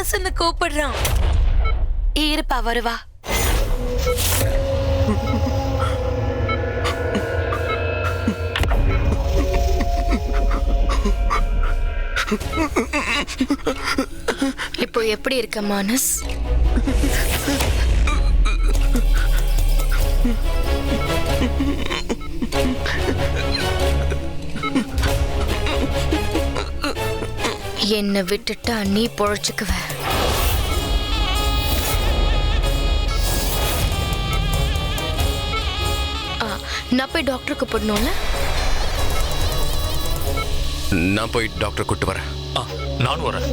மனசுன்னு கூப்பிடுறான். இருப்பா வருவா. இப்போ எப்படி இருக்க மானஸ்? என்ன விட்டுட்டா நீ பொழைச்சுக்குவ. நான் போய் டாக்டர் கூப்பிடணும்ல? நான் போய் டாக்டர் கூட்டு வரேன். நானும் வரேன்.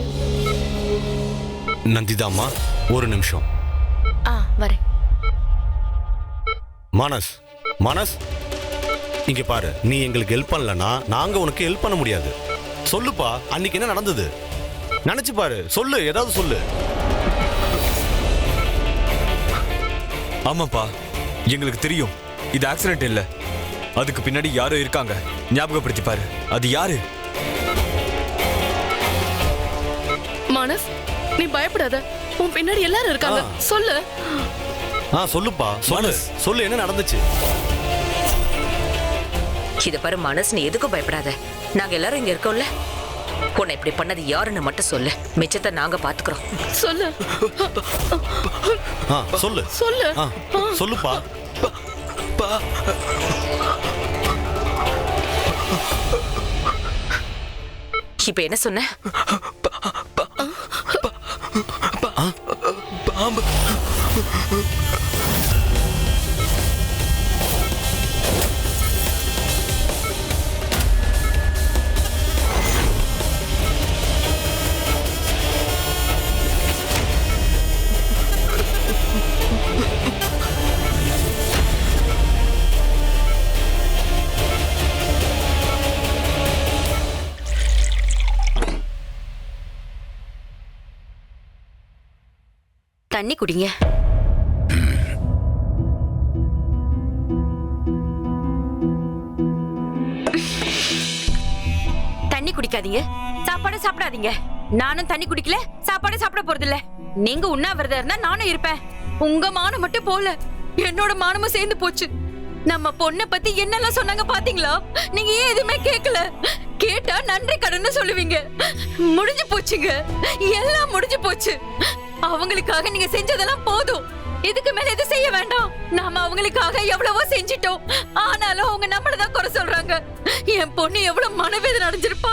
நந்திதா அம்மா ஒரு நிமிஷம். வரேன். மானஸ், மானஸ் இங்க பாரு, நீ எங்களுக்கு ஹெல்ப் பண்ணலனா நாங்க உனக்கு ஹெல்ப் பண்ண முடியாது. சொல்லுப்பா, அன்னைக்கு என்ன நடந்தது நினைச்சு பாரு. சொல்லு, ஏதாவது சொல்லு. ஆமாப்பா, எங்களுக்கு தெரியும் இது ஆக்சிடென்ட் இல்ல. அதுக்கு பின்னாடி யாரோ இருக்காங்க. ஞாபகப்படுத்தி பாரு, அது யாரு? மானஸ், நீ பயப்படாத. உன் பின்னாடி எல்லாரும் இருக்காங்க. சொல்லு. சொல்லுப்பா, சொல்லு. சொல்லு, என்ன நடந்துச்சு? இத பாரு மானஸ், நீ எதுக்கும் பயப்படாத. நாங்க எல்லாரும் இங்க இருக்கோம்ல. உன்னை இப்படி பண்ணது யாருன்னு மட்டும் சொல்லு. மிச்சத்தை நாங்க பாத்துக்கிறோம். சொல்லு. சொல்லு. சொல்லு. சொல்லுப்பா. இப்ப என்ன சொன்ன? பாம்பு. தண்ணி குடிங்க. தண்ணி குடிக்காதீங்க, சாப்பாடு சாப்பிடாதீங்க. நானும் தண்ணி குடிக்கல, சாப்பாடு சாப்பிட போறது இல்ல. நீங்க உண்ணாவிரதம் இருந்தா நானும் இருப்பேன். உங்க மானம் மட்டும் போல, என்னோட மானமும் சேர்ந்து போச்சு. நம்ம பொண்ணை பத்தி என்னெல்லாம் சொன்னாங்க பாத்தீங்களா? நீங்க ஏன் எதுவுமே கேட்கல. கேட்டா நன்றி கடன் சொல்லுவீங்க. முடிஞ்சு போச்சுங்க, எல்லாம் முடிஞ்சு போச்சு. அவங்களுக்காக நீங்க செஞ்சதெல்லாம் போதும். இதுக்கு மேல எது செய்ய வேண்டாம். நாம அவங்களுக்காக எவ்வளவோ செஞ்சிட்டோம். ஆனாலும் அவங்க நம்மளதான் குறை சொல்றாங்க. என் பொண்ணு எவ்வளவு மனவேதனை அடைஞ்சிருப்பா.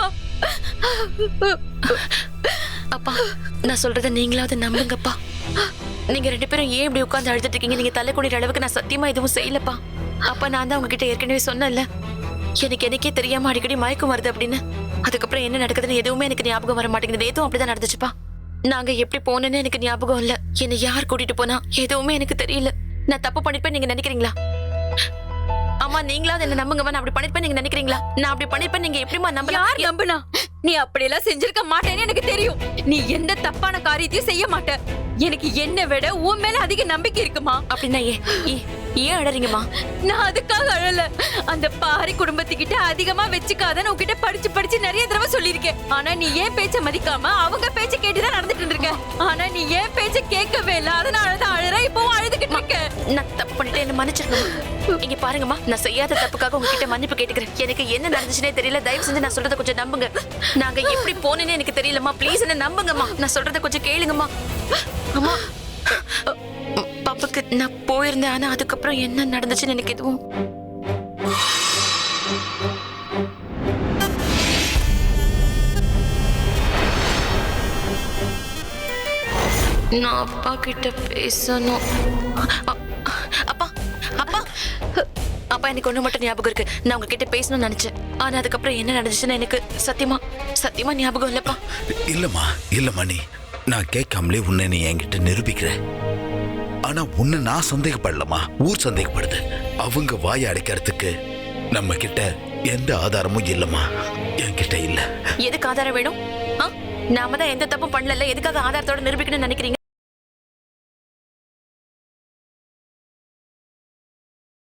அப்பா, நான் சொல்றத நீங்களாவது நம்புங்கப்பா. நீங்க ரெண்டு பேரும் ஏன் இப்படி உட்கார்ந்து அழுதுட்டு இருக்கீங்க? நீங்க தலை குனிற அளவுக்கு நான் சத்தியமா எதுவும் செய்யலப்பா. அப்பா, நான் தான் உங்ககிட்ட ஏற்கனவே சொன்னேன்ல, எனக்கே தெரியாம அடிக்கடி மயக்கம் வருது அப்படின்னு. அதுக்கப்புறம் என்ன நடக்குதுன்னு எதுவுமே எனக்கு ஞாபகம் வர மாட்டேங்குது. எதுவும் அப்படிதான் நடந்துச்சுப்பா. நாங்க எப்படி போனேன்னு எனக்கு ஞாபகம் இல்ல. என்ன யார் கூட்டிட்டு போனா எதுவுமே எனக்கு தெரியல. நான் தப்பு பண்ணிருப்பேன் நீங்க நினைக்கிறீங்களா? அம்மா, நீங்களாவது என்ன நம்புங்கம்மா. நான் அப்படி பண்ணிருப்பேன் நீங்க நினைக்கிறீங்களா? நான் அப்படி பண்ணிருப்பேன் நீங்க எப்படிமா நம்பலாம்? யார் நம்புனா? நீ அப்படியெல்லாம் செஞ்சிருக்க மாட்டேன்னு எனக்கு தெரியும். நீ எந்த தப்பான காரியத்தையும் செய்ய மாட்ட. எனக்கு என்ன விட உன் மேல அதிக நம்பிக்கை இருக்குமா? அப்படின்னா ஏன் அழறீங்கம்மா? நான் அதுக்காக அழல. அந்த பாரி குடும்பத்துக்கிட்ட அதிகமா வச்சுக்காதன்னு உன்கிட்ட படிச்சு நிறைய தடவை சொல்லியிருக்கேன். ஆனா நீ ஏன் பேச்ச மதிக்காம அவங்க பேச்ச கேட்டுதான் நடந்துட்டு இருந்திருக்க. ஆனா நீ ஏன் பேச்ச கேட்கவே இல்ல. அதனாலதான் அழற. இப்பவும் அழுதுகிட்டு இருக்க. நான் தப்பு பண்ணிட்டு என்ன மன்னிச்சிருக்கேன். இங்க பாருங்கம்மா, நான் செய்யாத தப்புக்காக உங்ககிட்ட மன்னிப்பு கேட்டுக்கிறேன். எனக்கு என்ன நடந்துச்சுன்னே தெரியல. தயவு செஞ்சு நான் சொல்றத கொஞ்சம் நம்புங்க. நாங்க எப்படி போனேன்னு எனக்கு தெரியலம்மா. ப்ளீஸ் என்ன நம்புங்கம்மா. நான் சொல்றத கொஞ்சம் கேளுங்கம்மா. அம்மா, பாப்புக்கு நான் போயிருந்தேன். ஆனா அதுக்கப்புறம் என்ன நடந்துச்சுன்னு எனக்கு எதுவும் நான் அப்பா கிட்ட பேசணும். அப்பா அப்பா அப்பா, எனக்கு ஒண்ணு மட்டும் ஞாபகம் இருக்கு. நான் உங்ககிட்ட பேசணும்னு நினைச்சேன். ஆனா அதுக்கப்புறம் என்ன நடந்துச்சுன்னு எனக்கு சத்தியமா ஞாபகம் இல்லப்பா. இல்ல மணி, நான் கேட்காமலே உன்னை நீ என்கிட்ட நிரூபிக்கிற. ஆனா உன்னை நான் சந்தேகப்படலமா, ஊர் சந்தேகப்படுது. அவங்க வாயை அடைக்கிறதுக்கு நம்ம கிட்ட எந்த ஆதாரமும் இல்லம்மா. என்கிட்ட இல்ல. எதுக்கு ஆதாரம் வேணும்? நாம தான் எந்த தப்பும் பண்ணல. எதுக்காக ஆதாரத்தோட நிரூபிக்கணும்னு நினைக்கிறீங்க?